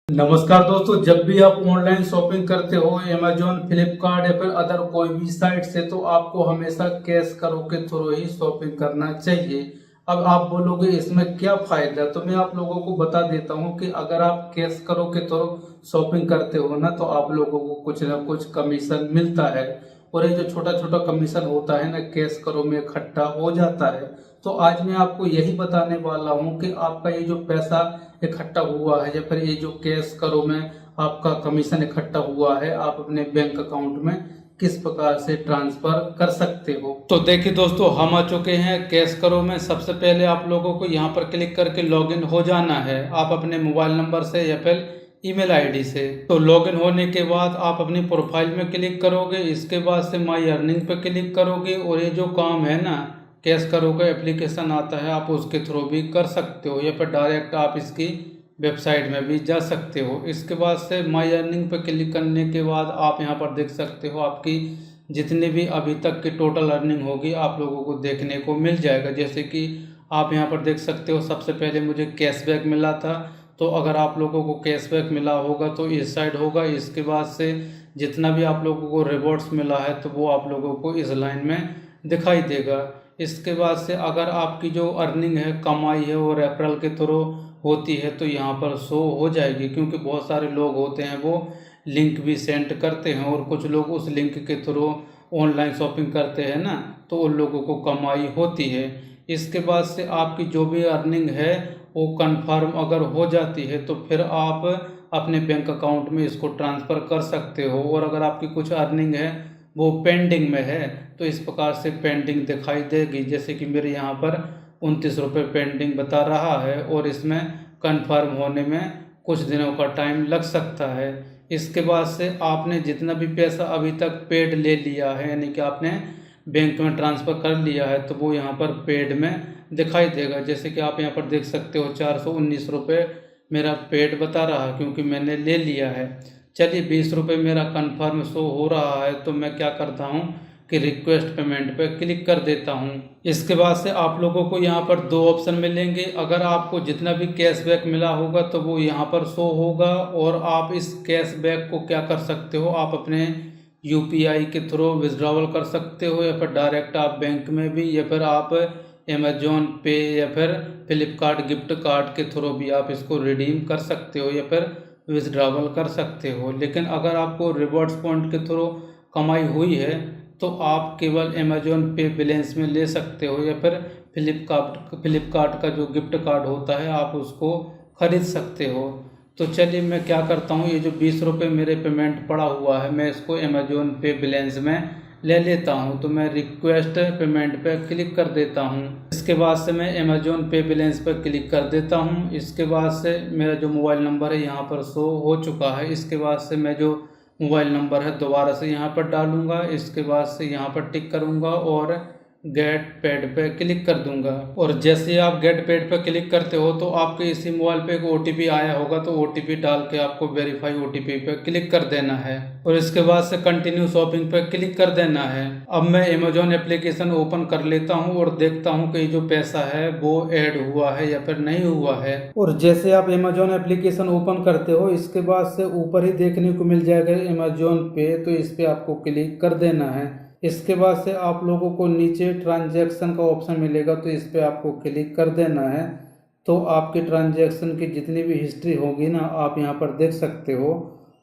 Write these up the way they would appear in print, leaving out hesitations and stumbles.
नमस्कार दोस्तों, जब भी आप ऑनलाइन शॉपिंग करते हो अमेजोन, फ्लिपकार्ट या फिर अदर कोई भी साइट से, तो आपको हमेशा कैश करो के थ्रू ही शॉपिंग करना चाहिए। अब आप बोलोगे इसमें क्या फायदा, तो मैं आप लोगों को बता देता हूं कि अगर आप कैश करो के थ्रू शॉपिंग करते हो ना, तो आप लोगों को कुछ ना कुछ कमीशन मिलता है। और ये जो छोटा छोटा कमीशन होता है ना, कैश करो में इकट्ठा हो जाता है। तो आज मैं आपको यही बताने वाला हूँ कि आपका ये जो पैसा इकट्ठा हुआ है या फिर ये जो कैश करो में आपका कमीशन इकट्ठा हुआ है, आप अपने बैंक अकाउंट में किस प्रकार से ट्रांसफर कर सकते हो। तो देखिए दोस्तों, हम आ चुके हैं कैश करो में। सबसे पहले आप लोगों को यहाँ पर क्लिक करके लॉगिन हो जाना है, आप अपने मोबाइल नंबर से या फिर ईमेल आईडी से। तो लॉगिन होने के बाद आप अपनी प्रोफाइल में क्लिक करोगे, इसके बाद से माई अर्निंग पे क्लिक करोगे और ये जो काम है ना, कैश करो का एप्लीकेशन आता है, आप उसके थ्रू भी कर सकते हो या फिर डायरेक्ट आप इसकी वेबसाइट में भी जा सकते हो। इसके बाद से माई अर्निंग पर क्लिक करने के बाद आप यहाँ पर देख सकते हो आपकी जितनी भी अभी तक की टोटल अर्निंग होगी आप लोगों को देखने को मिल जाएगा। जैसे कि आप यहाँ पर देख सकते हो, सबसे पहले मुझे कैशबैक मिला था, तो अगर आप लोगों को कैशबैक मिला होगा तो इस साइड होगा। इसके बाद से जितना भी आप लोगों को रिवॉर्ड्स मिला है तो वो आप लोगों को इस लाइन में दिखाई देगा। इसके बाद से अगर आपकी जो अर्निंग है, कमाई है, वो रेफरल के थ्रू होती है तो यहाँ पर शो हो जाएगी, क्योंकि बहुत सारे लोग होते हैं वो लिंक भी सेंड करते हैं और कुछ लोग उस लिंक के थ्रू ऑनलाइन शॉपिंग करते हैं ना, तो उन लोगों को कमाई होती है। इसके बाद से आपकी जो भी अर्निंग है वो कंफर्म अगर हो जाती है तो फिर आप अपने बैंक अकाउंट में इसको ट्रांसफ़र कर सकते हो। और अगर आपकी कुछ अर्निंग है वो पेंडिंग में है तो इस प्रकार से पेंडिंग दिखाई देगी। जैसे कि मेरे यहाँ पर 29 रुपये पेंडिंग बता रहा है और इसमें कंफर्म होने में कुछ दिनों का टाइम लग सकता है। इसके बाद से आपने जितना भी पैसा अभी तक पेड ले लिया है, यानी कि आपने बैंक में ट्रांसफ़र कर लिया है, तो वो यहाँ पर पेड में दिखाई देगा। जैसे कि आप यहाँ पर देख सकते हो 419 रुपये मेरा पेड बता रहा है, क्योंकि मैंने ले लिया है। चलिए 20 रुपये मेरा कंफर्म शो हो रहा है, तो मैं क्या करता हूँ कि रिक्वेस्ट पेमेंट पे क्लिक कर देता हूँ। इसके बाद से आप लोगों को यहाँ पर दो ऑप्शन मिलेंगे। अगर आपको जितना भी कैशबैक मिला होगा तो वो यहाँ पर शो होगा, और आप इस कैशबैक को क्या कर सकते हो, आप अपने यूपीआई के थ्रू विड्रॉवल कर सकते हो, या फिर डायरेक्ट आप बैंक में भी, या फिर आप अमेजोन पे या फिर फ्लिपकार्ट गिफ्ट कार्ड के थ्रू भी आप इसको रिडीम कर सकते हो या फिर विड्रॉवल कर सकते हो। लेकिन अगर आपको रिवॉर्ड्स पॉइंट के थ्रू कमाई हुई है तो आप केवल अमेजोन पे बैलेंस में ले सकते हो, या फिर फ्लिपकार्ट का जो गिफ्ट कार्ड होता है आप उसको खरीद सकते हो। तो चलिए मैं क्या करता हूँ, ये जो 20 रुपये मेरे पेमेंट पड़ा हुआ है मैं इसको अमेजोन पे बैलेंस में ले लेता हूँ। तो मैं रिक्वेस्ट पेमेंट पे क्लिक कर देता हूँ। इसके बाद से मैं अमेजोन पे बैलेंस पर क्लिक कर देता हूँ। इसके बाद से मेरा जो मोबाइल नंबर है यहाँ पर शो हो चुका है। इसके बाद से मैं जो मोबाइल नंबर है दोबारा से यहाँ पर डालूंगा। इसके बाद से यहाँ पर टिक करूँगा और गेट पेड पे क्लिक कर दूंगा। और जैसे ही आप गेट पेड पे क्लिक करते हो तो आपके इसी मोबाइल पे एक ओटीपी आया होगा, तो ओटीपी डाल के आपको वेरीफाई ओटीपी पे क्लिक कर देना है और इसके बाद से कंटिन्यू शॉपिंग पे क्लिक कर देना है। अब मैं अमेजोन एप्लीकेशन ओपन कर लेता हूँ और देखता हूँ कि जो पैसा है वो ऐड हुआ है या फिर नहीं हुआ है। और जैसे आप अमेजोन एप्लीकेशन ओपन करते हो इसके बाद से ऊपर ही देखने को मिल जाएगा अमेजोन पे, तो इस पे आपको क्लिक कर देना है। इसके बाद से आप लोगों को नीचे ट्रांजैक्शन का ऑप्शन मिलेगा, तो इस पे आपको क्लिक कर देना है। तो आपके ट्रांजैक्शन की जितनी भी हिस्ट्री होगी ना आप यहाँ पर देख सकते हो।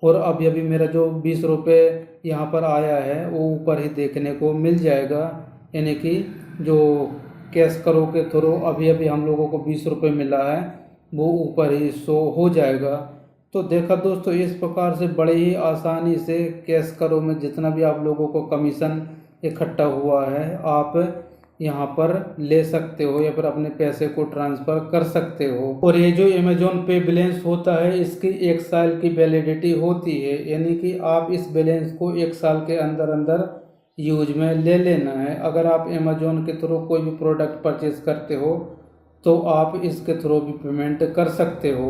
और अभी अभी मेरा जो 20 रुपये यहाँ पर आया है वो ऊपर ही देखने को मिल जाएगा, यानी कि जो कैश करो के थ्रू अभी अभी हम लोगों को 20 रुपये मिला है वो ऊपर ही शो हो जाएगा। तो देखा दोस्तों, इस प्रकार से बड़े ही आसानी से कैश करो में जितना भी आप लोगों को कमीशन इकट्ठा हुआ है आप यहाँ पर ले सकते हो या फिर अपने पैसे को ट्रांसफ़र कर सकते हो। और ये जो अमेजोन पे बैलेंस होता है इसकी 1 साल की वैलिडिटी होती है, यानी कि आप इस बैलेंस को 1 साल के अंदर अंदर यूज में ले लेना है। अगर आप अमेजोन के थ्रू कोई भी प्रोडक्ट परचेज करते हो तो आप इसके थ्रू भी पेमेंट कर सकते हो।